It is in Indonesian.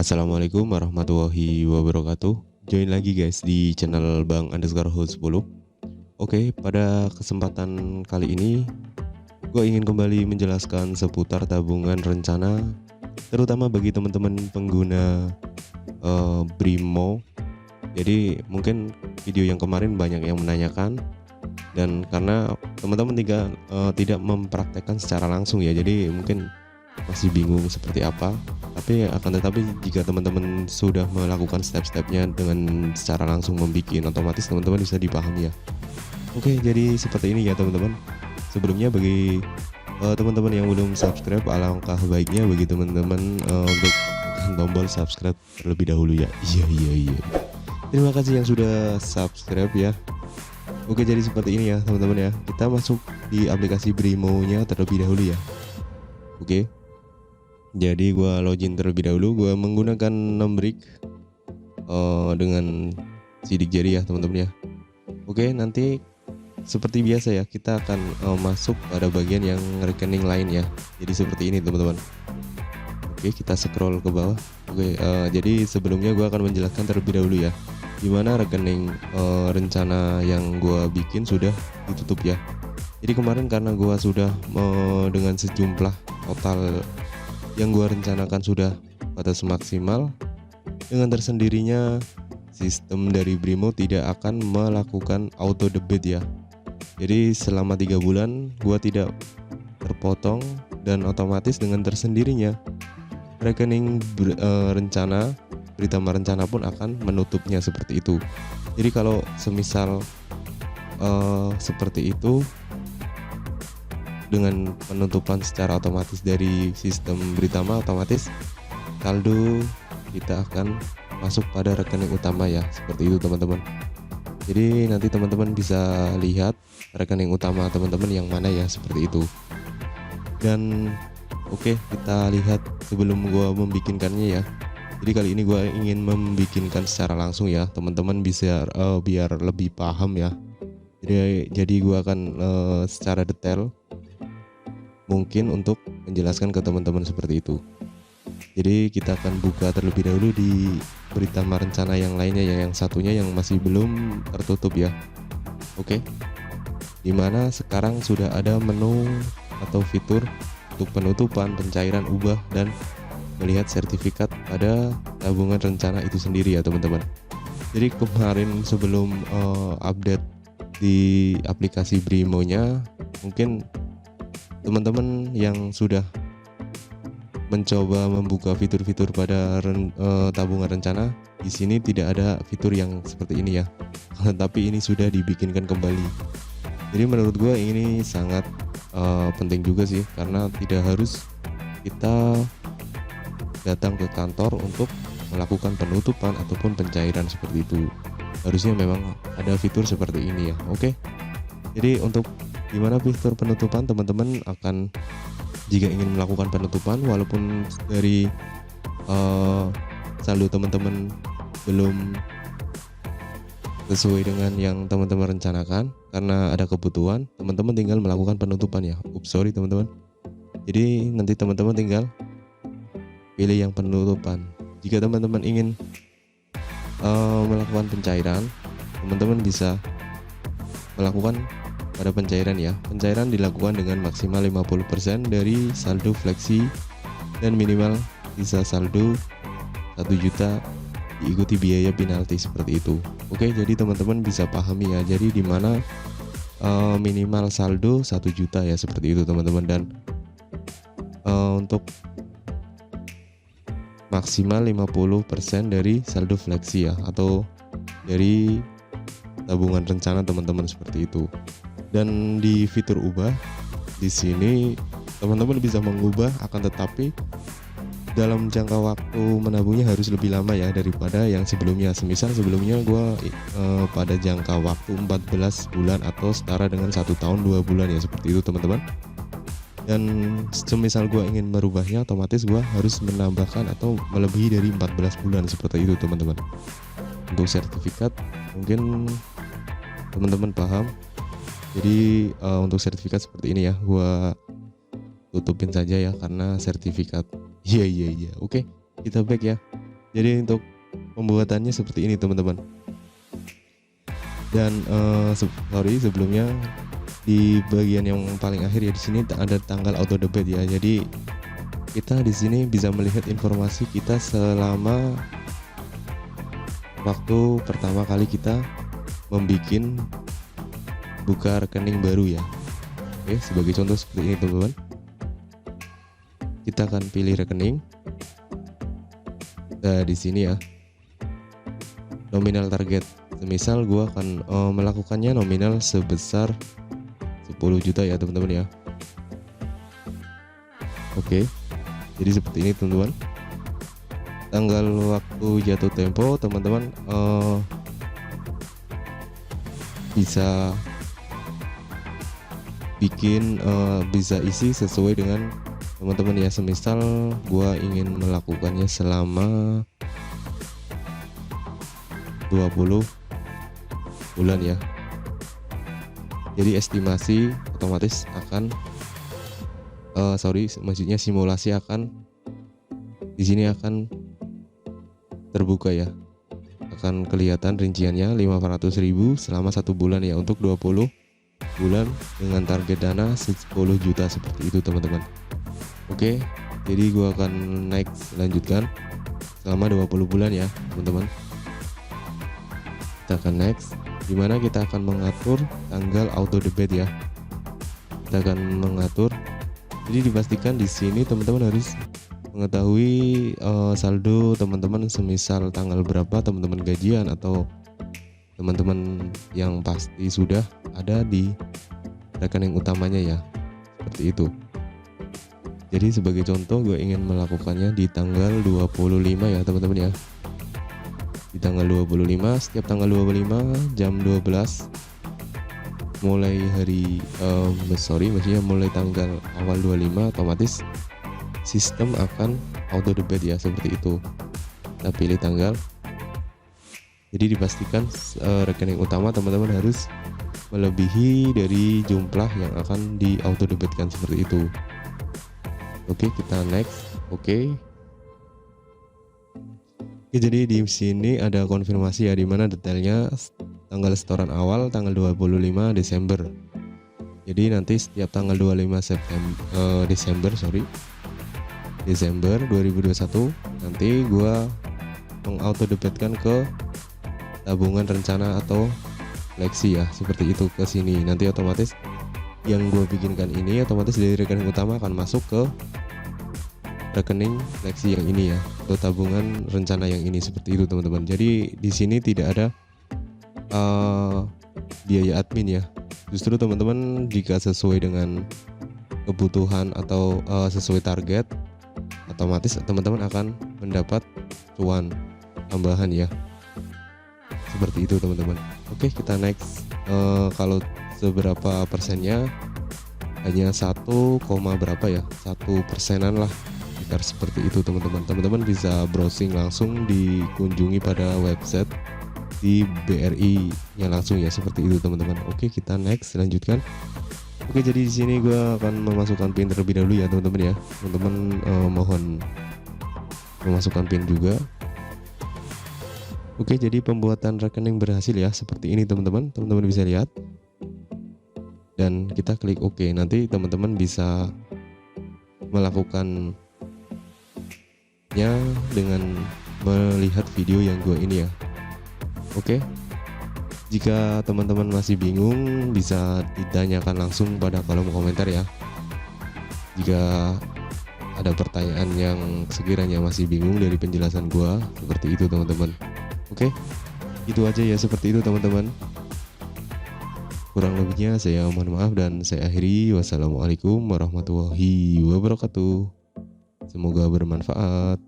Assalamualaikum warahmatullahi wabarakatuh. Join lagi guys di channel Bang Underscore Host 10. Oke, pada kesempatan kali ini gue ingin kembali menjelaskan seputar tabungan rencana, terutama bagi teman-teman pengguna Brimo. Jadi mungkin video yang kemarin banyak yang menanyakan, dan karena teman-teman tidak mempraktekkan secara langsung ya, jadi mungkin masih bingung seperti apa. Tetapi jika teman-teman sudah melakukan step-stepnya dengan secara langsung membuat, otomatis teman-teman bisa dipahami ya. Oke, jadi seperti ini ya teman-teman. Sebelumnya bagi teman-teman yang belum subscribe, alangkah baiknya bagi teman-teman untuk tekan tombol subscribe terlebih dahulu ya. Iya. Terima kasih yang sudah subscribe ya. Oke, jadi seperti ini ya teman-teman ya. Kita masuk di aplikasi Brimo-nya terlebih dahulu ya. Oke. Jadi gua login terlebih dahulu, gua menggunakan Numbrik dengan sidik jari ya teman-teman ya. Oke, nanti seperti biasa ya, kita akan masuk pada bagian yang rekening lain ya. Jadi seperti ini teman-teman. Oke, kita scroll ke bawah. Oke, jadi sebelumnya gua akan menjelaskan terlebih dahulu ya, dimana rekening rencana yang gua bikin sudah ditutup ya. Jadi kemarin karena gua sudah dengan sejumlah total yang gua rencanakan sudah batas maksimal, dengan tersendirinya sistem dari Brimo tidak akan melakukan auto debit ya. Jadi selama 3 bulan gua tidak terpotong, dan otomatis dengan tersendirinya rekening rencana Britama Rencana pun akan menutupnya seperti itu. Jadi kalau semisal seperti itu, dengan penutupan secara otomatis dari sistem Britama, otomatis saldo kita akan masuk pada rekening utama ya, seperti itu teman-teman. Jadi nanti teman-teman bisa lihat rekening utama teman-teman yang mana ya, seperti itu. Dan oke, kita lihat sebelum gua membikinkannya ya. Jadi kali ini gua ingin membikinkan secara langsung ya, teman-teman bisa biar lebih paham ya. Jadi gua akan secara detail mungkin untuk menjelaskan ke teman-teman seperti itu. Jadi kita akan buka terlebih dahulu di Britama Rencana yang lainnya ya, yang satunya yang masih belum tertutup ya. Oke, dimana sekarang sudah ada menu atau fitur untuk penutupan, pencairan, ubah, dan melihat sertifikat pada tabungan rencana itu sendiri ya teman-teman. Jadi kemarin sebelum update di aplikasi Brimo-nya, mungkin teman-teman yang sudah mencoba membuka fitur-fitur pada tabungan rencana, di sini tidak ada fitur yang seperti ini ya. Tapi ini sudah dibikinkan kembali. Jadi menurut gue ini sangat penting juga sih, karena tidak harus kita datang ke kantor untuk melakukan penutupan ataupun pencairan seperti itu. Harusnya memang ada fitur seperti ini ya. Oke. Jadi untuk dimana fitur penutupan, teman-teman akan, jika ingin melakukan penutupan walaupun dari saldo teman-teman belum sesuai dengan yang teman-teman rencanakan, karena ada kebutuhan, teman-teman tinggal melakukan penutupan ya. Sorry teman-teman. Jadi nanti teman-teman tinggal pilih yang penutupan. Jika teman-teman ingin melakukan pencairan, teman-teman bisa melakukan pada pencairan ya. Pencairan dilakukan dengan maksimal 50% dari saldo fleksi dan minimal sisa saldo 1 juta, diikuti biaya penalti seperti itu. Oke, jadi teman-teman bisa pahami ya. Jadi dimana minimal saldo 1 juta ya, seperti itu teman-teman. Dan untuk maksimal 50% dari saldo fleksi ya, atau dari tabungan rencana teman-teman, seperti itu. Dan di fitur ubah, di sini teman-teman bisa mengubah, akan tetapi dalam jangka waktu menabungnya harus lebih lama ya daripada yang sebelumnya. Semisal sebelumnya gua pada jangka waktu 14 bulan atau setara dengan 1 tahun 2 bulan ya, seperti itu teman-teman. Dan semisal gua ingin merubahnya, otomatis gua harus menambahkan atau melebihi dari 14 bulan, seperti itu teman-teman. Untuk sertifikat mungkin teman-teman paham. Jadi untuk sertifikat seperti ini ya, gua tutupin saja ya karena sertifikat. Iya. Oke, kita back ya. Jadi untuk pembuatannya seperti ini teman-teman. Dan sebelumnya di bagian yang paling akhir ya, di sini ada tanggal auto debit ya. Jadi kita di sini bisa melihat informasi kita selama waktu pertama kali kita membuat buka rekening baru ya. Oke, sebagai contoh seperti ini teman-teman. Kita akan pilih rekening. Nah, di sini ya, nominal target. Semisal gua akan melakukannya nominal sebesar 10 juta ya teman-teman ya. Oke, jadi seperti ini teman-teman. Tanggal waktu jatuh tempo teman-teman bisa bisa isi sesuai dengan teman-teman ya. Semisal gua ingin melakukannya selama 20 bulan ya. Jadi estimasi otomatis akan maksudnya simulasi akan di sini akan terbuka ya. Akan kelihatan rinciannya 500.000 selama 1 bulan ya, untuk 20 bulan dengan target dana 10 juta seperti itu teman-teman. Oke, jadi gua akan next, lanjutkan selama 20 bulan ya teman-teman. Kita akan next, dimana kita akan mengatur tanggal auto debit ya. Kita akan mengatur, jadi dipastikan di sini teman-teman harus mengetahui saldo teman-teman, semisal tanggal berapa teman-teman gajian, atau teman-teman yang pasti sudah ada di rekening utamanya ya, seperti itu. Jadi sebagai contoh gue ingin melakukannya di tanggal 25 ya teman-teman ya. Di tanggal 25, setiap tanggal 25 jam 12 mulai hari maksudnya mulai tanggal awal 25 otomatis sistem akan auto debit ya, seperti itu. Kita pilih tanggal. Jadi dipastikan rekening utama teman-teman harus melebihi dari jumlah yang akan di auto debitkan, seperti itu. Oke, kita next. Oke, jadi di sini ada konfirmasi ya, dimana detailnya tanggal setoran awal tanggal 25 Desember. Jadi nanti setiap tanggal 25 Desember 2021 nanti gua mengauto debitkan ke tabungan rencana atau fleksi ya, seperti itu ke sini. Nanti otomatis yang gua bikinkan ini otomatis dari rekening utama akan masuk ke rekening fleksi yang ini ya, atau tabungan rencana yang ini, seperti itu teman-teman. Jadi di sini tidak ada biaya admin ya. Justru teman-teman jika sesuai dengan kebutuhan atau sesuai target, otomatis teman-teman akan mendapat cuan tambahan ya, seperti itu teman-teman. Oke, kita next. Kalau seberapa persennya, hanya 1, berapa ya, 1%-an lah, sekitar seperti itu teman-teman. Teman-teman bisa browsing langsung, dikunjungi pada website di BRI nya langsung ya, seperti itu teman-teman. Oke, kita next, lanjutkan. Oke, jadi di sini gue akan memasukkan PIN terlebih dahulu ya teman-teman ya. Teman-teman mohon memasukkan PIN juga. Oke, jadi pembuatan rekening berhasil ya, seperti ini teman-teman. Teman-teman bisa lihat. Dan kita klik OK. Nanti teman-teman bisa melakukannya dengan melihat video yang gue ini ya. Oke, jika teman-teman masih bingung bisa ditanyakan langsung pada kolom komentar ya. Jika ada pertanyaan yang sekiranya masih bingung dari penjelasan gua, seperti itu teman-teman. Oke, itu aja ya, seperti itu teman-teman. Kurang lebihnya saya mohon maaf dan saya akhiri. Wassalamualaikum warahmatullahi wabarakatuh. Semoga bermanfaat.